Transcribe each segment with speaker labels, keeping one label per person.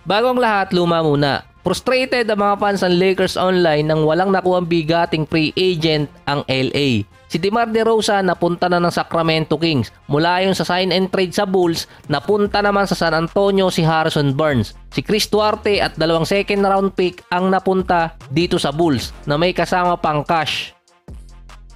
Speaker 1: Bago ang lahat, luma muna. Frustrated ang mga fans ng Lakers online nang walang nakuhang bigating free agent ang LA. Si DeMar DeRozan napunta na ng Sacramento Kings. Mula yun sa sign and trade sa Bulls, napunta naman sa San Antonio si Harrison Barnes. Si Chris Duarte at 2 second round pick ang napunta dito sa Bulls na may kasama pang cash.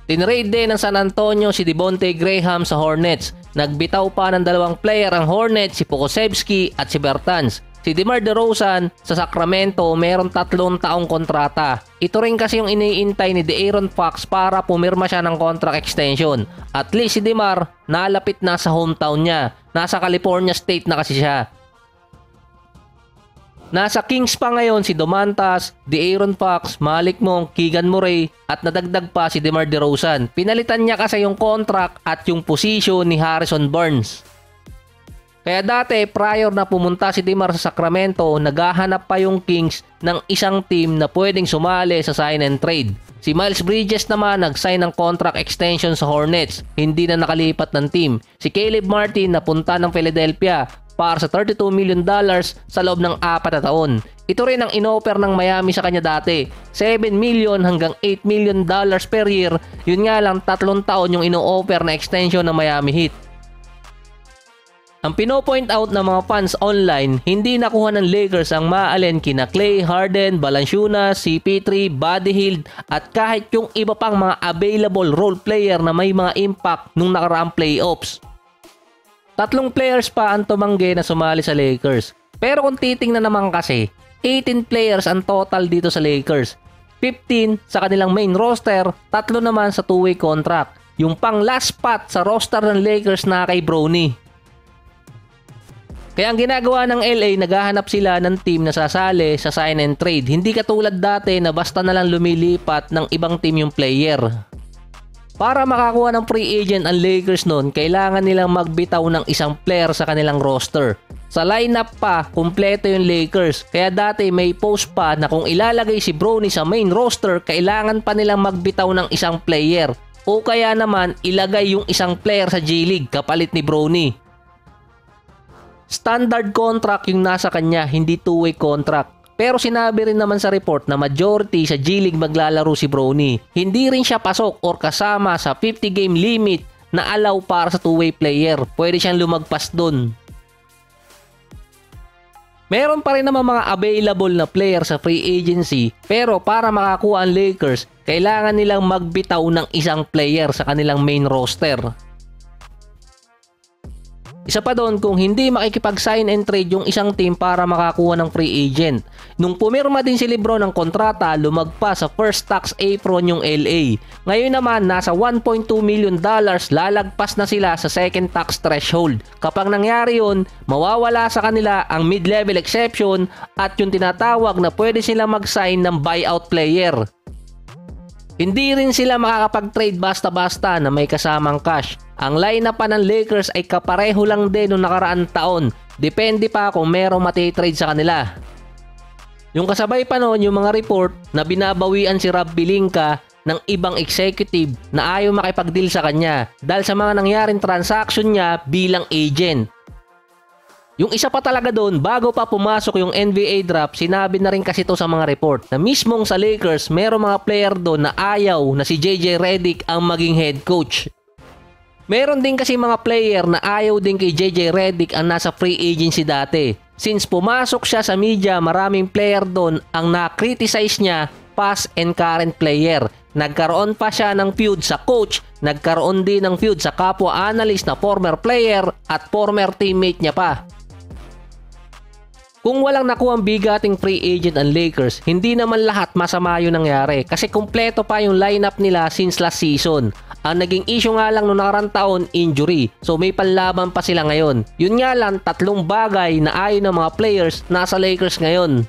Speaker 1: Tinrade din ng San Antonio si Devonte Graham sa Hornets. Nagbitaw pa ng 2 player ang Hornets, si Pokusevski at si Bertans. Si DeMar DeRozan sa Sacramento meron 3 taong kontrata. Ito rin kasi yung iniintay ni De'Aaron Fox para pumirma siya ng contract extension. At least si DeMar nalapit na sa hometown niya. Nasa California State na kasi siya. Nasa Kings pa ngayon si Domantas, De'Aaron Fox, Malik Monk, Keegan Murray at nadagdag pa si DeMar DeRozan. Pinalitan niya kasi yung contract at yung position ni Harrison Barnes. Kaya dati, prior na pumunta si DeMar sa Sacramento, naghahanap pa yung Kings ng isang team na pwedeng sumali sa sign and trade. Si Miles Bridges naman nag-sign ng contract extension sa Hornets, hindi na nakalipat ng team. Si Caleb Martin napunta ng Philadelphia para sa $32 million sa loob ng 4 na taon. Ito rin ang inoffer ng Miami sa kanya dati, $7 million hanggang $8 million per year. Yun nga lang 3 taon yung ino-offer na extension ng Miami Heat. Ang pino-point out ng mga fans online, hindi nakuha ng Lakers ang maalin kina Clay, Harden, Valanciunas, CP3, Buddy Hield at kahit yung iba pang mga available role player na may mga impact nung nakaraang playoffs. 3 players pa ang tumanggi na sumali sa Lakers. Pero kung titingnan naman kasi, 18 players ang total dito sa Lakers. 15 sa kanilang main roster, 3 naman sa 2-way contract. Yung pang last spot sa roster ng Lakers na kay Bronny. Kaya ang ginagawa ng LA, naghahanap sila ng team na sasali sa sign and trade. Hindi katulad dati na basta na lang lumilipat ng ibang team yung player. Para makakuha ng free agent ang Lakers noon, kailangan nilang magbitaw ng isang player sa kanilang roster. Sa lineup pa, kumpleto yung Lakers. Kaya dati may post pa na kung ilalagay si Bronny sa main roster, kailangan pa nilang magbitaw ng isang player. O kaya naman, ilagay yung isang player sa G-League kapalit ni Bronny. Standard contract yung nasa kanya, hindi 2-way contract. Pero sinabi rin naman sa report na majority sa G-League maglalaro si Bronny. Hindi rin siya pasok or kasama sa 50-game limit na allow para sa 2-way player. Pwede siyang lumagpas dun. Meron pa rin naman mga available na player sa free agency, pero para makakuha ang Lakers, kailangan nilang magbitaw ng isang player sa kanilang main roster. Isa pa doon, kung hindi makikipag-sign and trade yung isang team para makakuha ng free agent. Nung pumirma din si LeBron ng kontrata, lumagpas sa first tax apron yung LA. Ngayon naman, nasa $1.2 million, lalagpas na sila sa second tax threshold. Kapag nangyari yun, mawawala sa kanila ang mid-level exception at yung tinatawag na pwede sila mag-sign ng buyout player. Hindi rin sila makakapag-trade basta-basta na may kasamang cash. Ang lineup pa ng Lakers ay kapareho lang din noong nakaraang taon. Depende pa kung merong matitrade sa kanila. Yung kasabay pa noon yung mga report na binabawian si Rob Pelinka ng ibang executive na ayaw makipag-deal sa kanya dahil sa mga nangyaring transaction niya bilang agent. Yung isa pa talaga doon, bago pa pumasok yung NBA draft, sinabi na rin kasi ito sa mga report na mismong sa Lakers, merong mga player doon na ayaw na si JJ Redick ang maging head coach. Meron din kasi mga player na ayaw din kay JJ Redick ang nasa free agency dati. Since pumasok siya sa media, maraming player doon ang na-criticize niya, past and current player. Nagkaroon pa siya ng feud sa coach, nagkaroon din ng feud sa kapwa analyst na former player at former teammate niya pa. Kung walang nakuhang bigating free agent ang Lakers, hindi naman lahat masama yung nangyari kasi kumpleto pa yung lineup nila since last season. Ang naging issue nga lang noong nakarang taon, injury. So may panlaban pa sila ngayon. Yun nga lang, 3 bagay na ayaw ng mga players nasa Lakers ngayon.